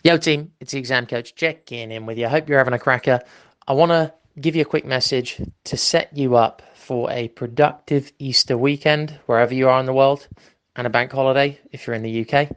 Yo team, it's the exam coach checking in with you. I hope you're having a cracker. I want to give you a quick message to set you up for a productive Easter weekend wherever you are in the world, and a bank holiday if you're in the UK,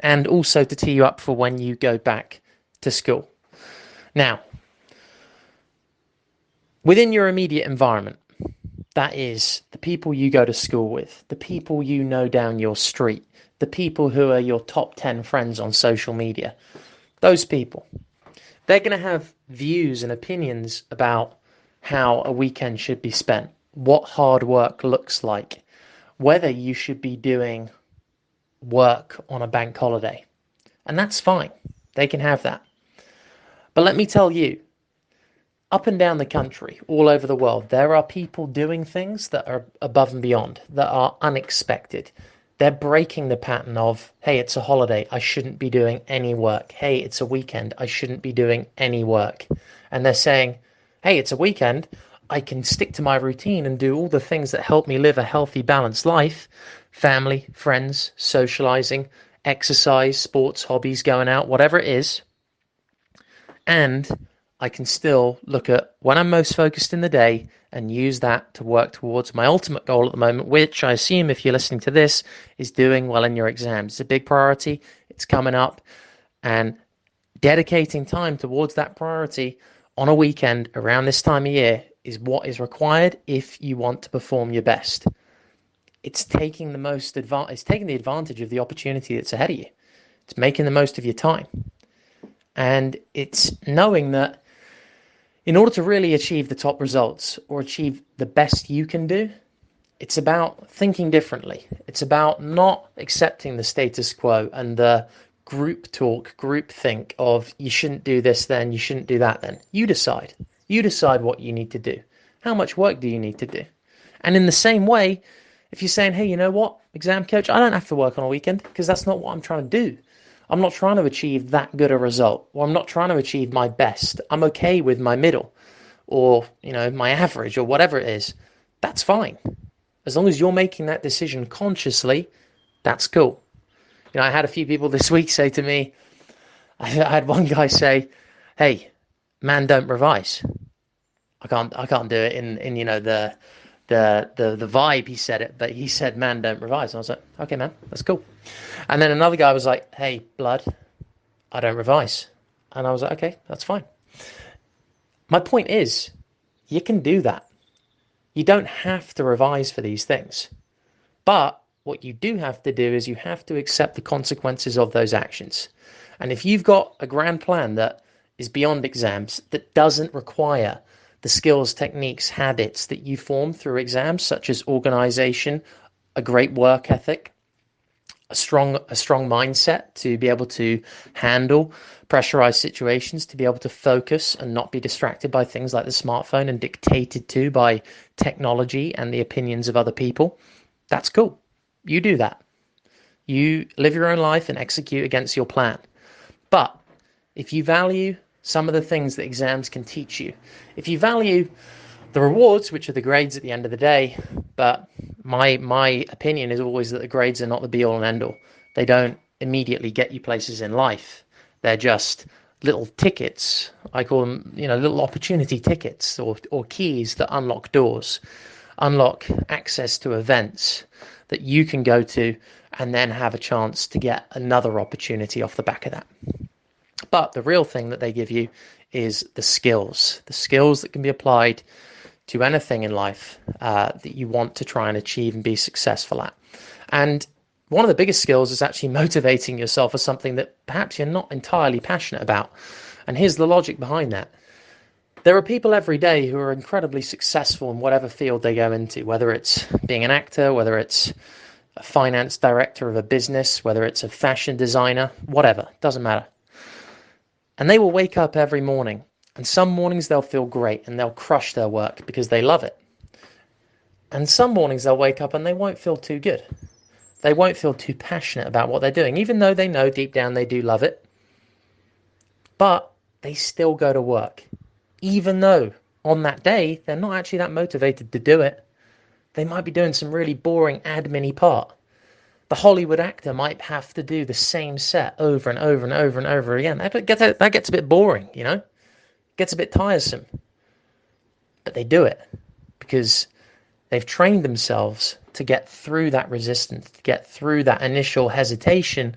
and also to tee you up for when you go back to school. Now, within your immediate environment, that is the people you go to school with, the people you know down your street, the people who are your top 10 friends on social media, those people. They're going to have views and opinions about how a weekend should be spent, what hard work looks like, whether you should be doing work on a bank holiday. And that's fine. They can have that. But let me tell you, up and down the country, all over the world, there are people doing things that are above and beyond, that are unexpected. They're breaking the pattern of, hey, it's a holiday, I shouldn't be doing any work. Hey, it's a weekend, I shouldn't be doing any work. And they're saying, hey, it's a weekend, I can stick to my routine and do all the things that help me live a healthy, balanced life. Family, friends, socializing, exercise, sports, hobbies, going out, whatever it is. And I can still look at when I'm most focused in the day and use that to work towards my ultimate goal at the moment, which I assume if you're listening to this is doing well in your exams. It's a big priority. It's coming up, and dedicating time towards that priority on a weekend around this time of year is what is required if you want to perform your best. It's taking it's taking the advantage of the opportunity that's ahead of you. It's making the most of your time. And it's knowing that in order to really achieve the top results or achieve the best you can do, it's about thinking differently. It's about not accepting the status quo and the group talk, group think of you shouldn't do this then, you shouldn't do that then. You decide. You decide what you need to do. How much work do you need to do? And in the same way, if you're saying, hey, you know what, exam coach, I don't have to work on a weekend because that's not what I'm trying to do. I'm not trying to achieve that good a result, or I'm not trying to achieve my best. I'm okay with my middle, or my average, or whatever it is. That's fine. As long as you're making that decision consciously, that's cool. I had a few people this week say to me, I had one guy say, hey, man, don't revise. I can't do it in the vibe he said it, but he said, man, don't revise. And I was like, okay, man, that's cool. And then another guy was like, hey, blood, I don't revise. And I was like, okay, that's fine. My point is, you can do that. You don't have to revise for these things. But what you do have to do is you have to accept the consequences of those actions. And if you've got a grand plan that is beyond exams, that doesn't require the skills, techniques, habits that you form through exams, such as organization, a great work ethic, a strong mindset to be able to handle pressurized situations, to be able to focus and not be distracted by things like the smartphone and dictated to by technology and the opinions of other people, that's cool. You do that. You live your own life and execute against your plan. But if you value some of the things that exams can teach you, if you value the rewards, which are the grades at the end of the day, but my opinion is always that the grades are not the be all and end all. They don't immediately get you places in life. They're just little tickets. I call them, little opportunity tickets or keys that unlock doors, unlock access to events that you can go to and then have a chance to get another opportunity off the back of that. But the real thing that they give you is the skills that can be applied to anything in life that you want to try and achieve and be successful at. And one of the biggest skills is actually motivating yourself for something that perhaps you're not entirely passionate about. And here's the logic behind that. There are people every day who are incredibly successful in whatever field they go into, whether it's being an actor, whether it's a finance director of a business, whether it's a fashion designer, whatever, doesn't matter. And they will wake up every morning, and some mornings they'll feel great and they'll crush their work because they love it. And some mornings they'll wake up and they won't feel too good. They won't feel too passionate about what they're doing, even though they know deep down they do love it. But they still go to work, even though on that day they're not actually that motivated to do it. They might be doing some really boring admin-y part. The Hollywood actor might have to do the same set over and over and over and over again. That gets a bit boring, you know? It gets a bit tiresome. But they do it because they've trained themselves to get through that resistance, to get through that initial hesitation,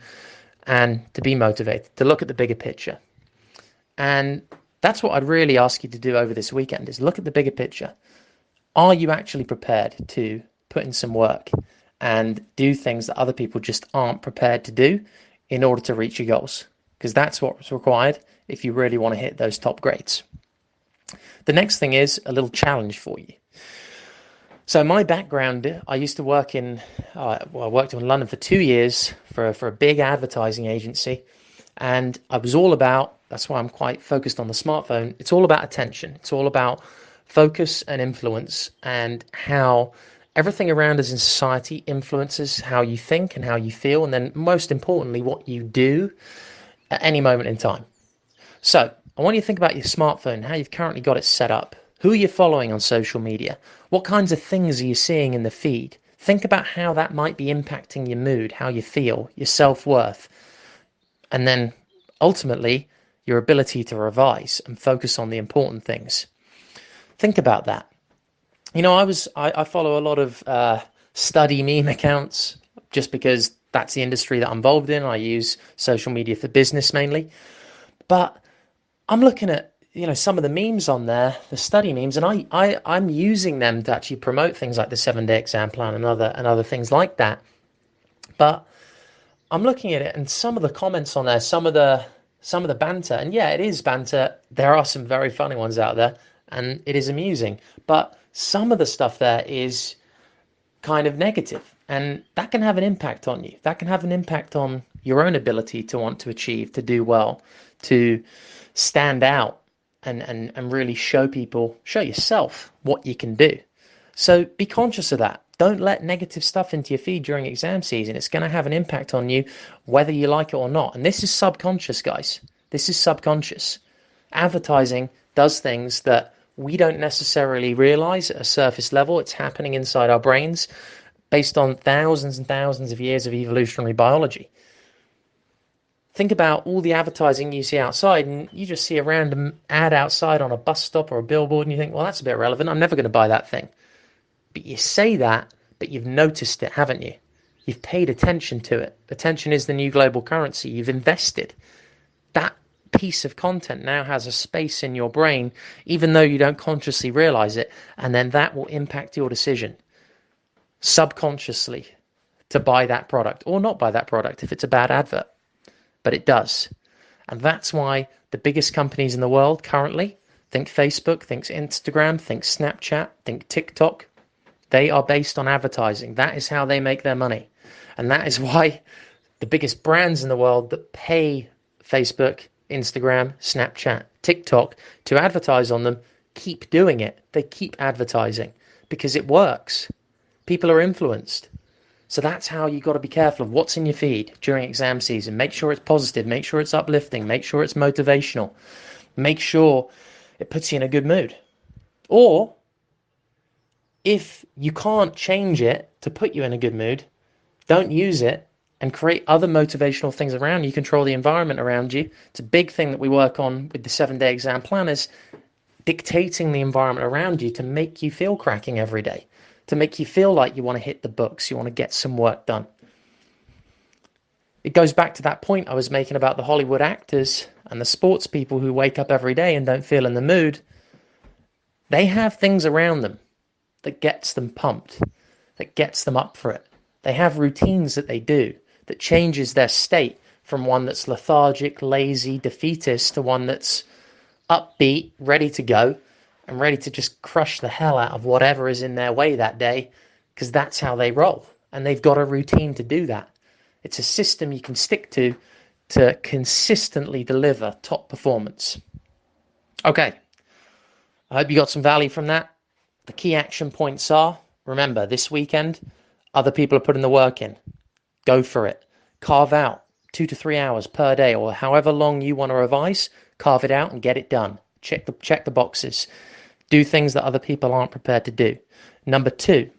and to be motivated, to look at the bigger picture. And that's what I'd really ask you to do over this weekend, is look at the bigger picture. Are you actually prepared to put in some work and do things that other people just aren't prepared to do in order to reach your goals? Because that's what's required if you really want to hit those top grades. The next thing is a little challenge for you. So my background, I used to work I worked in London for 2 years for a big advertising agency. And I was all about, that's why I'm quite focused on the smartphone. It's all about attention. It's all about focus and influence, and how everything around us in society influences how you think and how you feel. And then most importantly, what you do at any moment in time. So I want you to think about your smartphone, how you've currently got it set up. Who are you following on social media? What kinds of things are you seeing in the feed? Think about how that might be impacting your mood, how you feel, your self-worth, and then ultimately your ability to revise and focus on the important things. Think about that. You know, I follow a lot of study meme accounts just because that's the industry that I'm involved in. I use social media for business mainly. But I'm looking at, you know, some of the memes on there, the study memes, and I'm using them to actually promote things like the 7-day exam plan and other things like that. But I'm looking at it, and some of the comments on there, some of the banter, and yeah, it is banter. There are some very funny ones out there, and it is amusing. But some of the stuff there is kind of negative, and that can have an impact on you. That can have an impact on your own ability to want to achieve, to do well, to stand out, and really show yourself what you can do. So be conscious of that. Don't let negative stuff into your feed during exam season. It's going to have an impact on you, whether you like it or not. And this is subconscious, guys. This is subconscious. Advertising does things that we don't necessarily realize at a surface level. It's happening inside our brains based on thousands and thousands of years of evolutionary biology. Think about all the advertising you see outside, and you just see a random ad outside on a bus stop or a billboard, and you think, well, that's a bit relevant. I'm never going to buy that thing. But you say that, but you've noticed it, haven't you? You've paid attention to it. Attention is the new global currency. You've invested. That piece of content now has a space in your brain, even though you don't consciously realize it, and then that will impact your decision subconsciously to buy that product or not buy that product if it's a bad advert. But it does. And that's why the biggest companies in the world currently, think Facebook, think Instagram, think Snapchat, think TikTok, they are based on advertising. That is how they make their money. And that is why the biggest brands in the world that pay Facebook, Instagram, Snapchat, TikTok to advertise on them keep doing it. They keep advertising because it works. People are influenced. So that's how you got to be careful of what's in your feed during exam season. Make sure it's positive. Make sure it's uplifting. Make sure it's motivational. Make sure it puts you in a good mood. Or if you can't change it to put you in a good mood, don't use it and create other motivational things around you. Control the environment around you. It's a big thing that we work on with the 7-day exam plan, is dictating the environment around you to make you feel cracking every day, to make you feel like you want to hit the books, you want to get some work done. It goes back to that point I was making about the Hollywood actors and the sports people who wake up every day and don't feel in the mood. They have things around them that gets them pumped, that gets them up for it. They have routines that they do that changes their state from one that's lethargic, lazy, defeatist to one that's upbeat, ready to go, and ready to just crush the hell out of whatever is in their way that day, because that's how they roll. And they've got a routine to do that. It's a system you can stick to consistently deliver top performance. Okay, I hope you got some value from that. The key action points are, remember, this weekend, other people are putting the work in. Go for it. Carve out 2 to 3 hours per day, or however long you want to revise, carve it out and get it done. Check the boxes. Do things that other people aren't prepared to do. Number 2,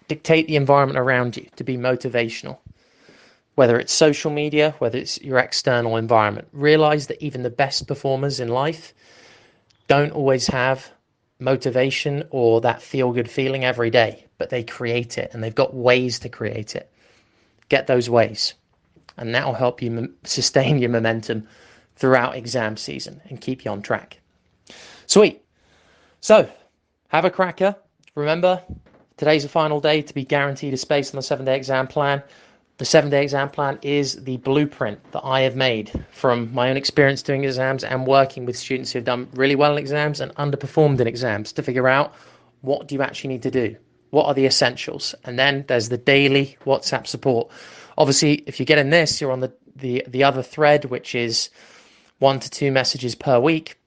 Dictate the environment around you to be motivational, whether it's social media, whether it's your external environment. Realize that even the best performers in life don't always have motivation or that feel good feeling every day, but they create it and they've got ways to create it. Get those ways, and that will help you sustain your momentum throughout exam season and keep you on track. Sweet. So, have a cracker. Remember, today's the final day to be guaranteed a space on the 7-day exam plan. The 7-day exam plan is the blueprint that I have made from my own experience doing exams and working with students who have done really well in exams and underperformed in exams to figure out what do you actually need to do? What are the essentials? And then there's the daily WhatsApp support. Obviously, if you're getting this, you're on the other thread, which is 1 to 2 messages per week.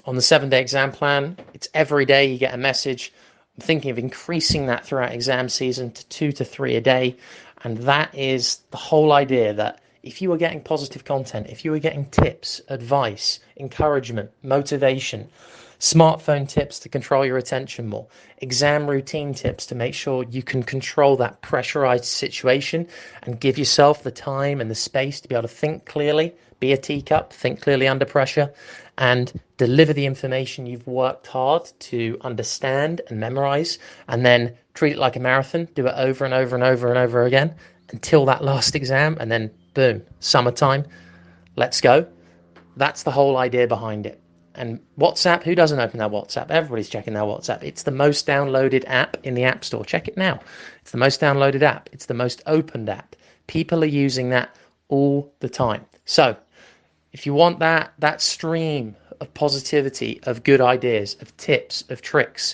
On the 7-day exam plan, it's every day you get a message. I'm thinking of increasing that throughout exam season to 2 to 3 a day. And that is the whole idea that if you are getting positive content, if you are getting tips, advice, encouragement, motivation, smartphone tips to control your attention more, exam routine tips to make sure you can control that pressurized situation and give yourself the time and the space to be able to think clearly, be a teacup, think clearly under pressure, and deliver the information you've worked hard to understand and memorize, and then treat it like a marathon, do it over and over and over and over again until that last exam, and then boom, summertime, let's go. That's the whole idea behind it. And WhatsApp, who doesn't open their WhatsApp? Everybody's checking their WhatsApp. It's the most downloaded app in the App Store. Check it now. It's the most downloaded app. It's the most opened app. People are using that all the time. So if you want that stream of positivity, of good ideas, of tips, of tricks,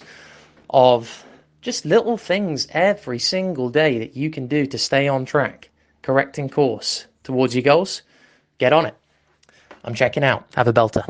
of just little things every single day that you can do to stay on track, correcting course towards your goals, get on it. I'm checking out. Have a belter.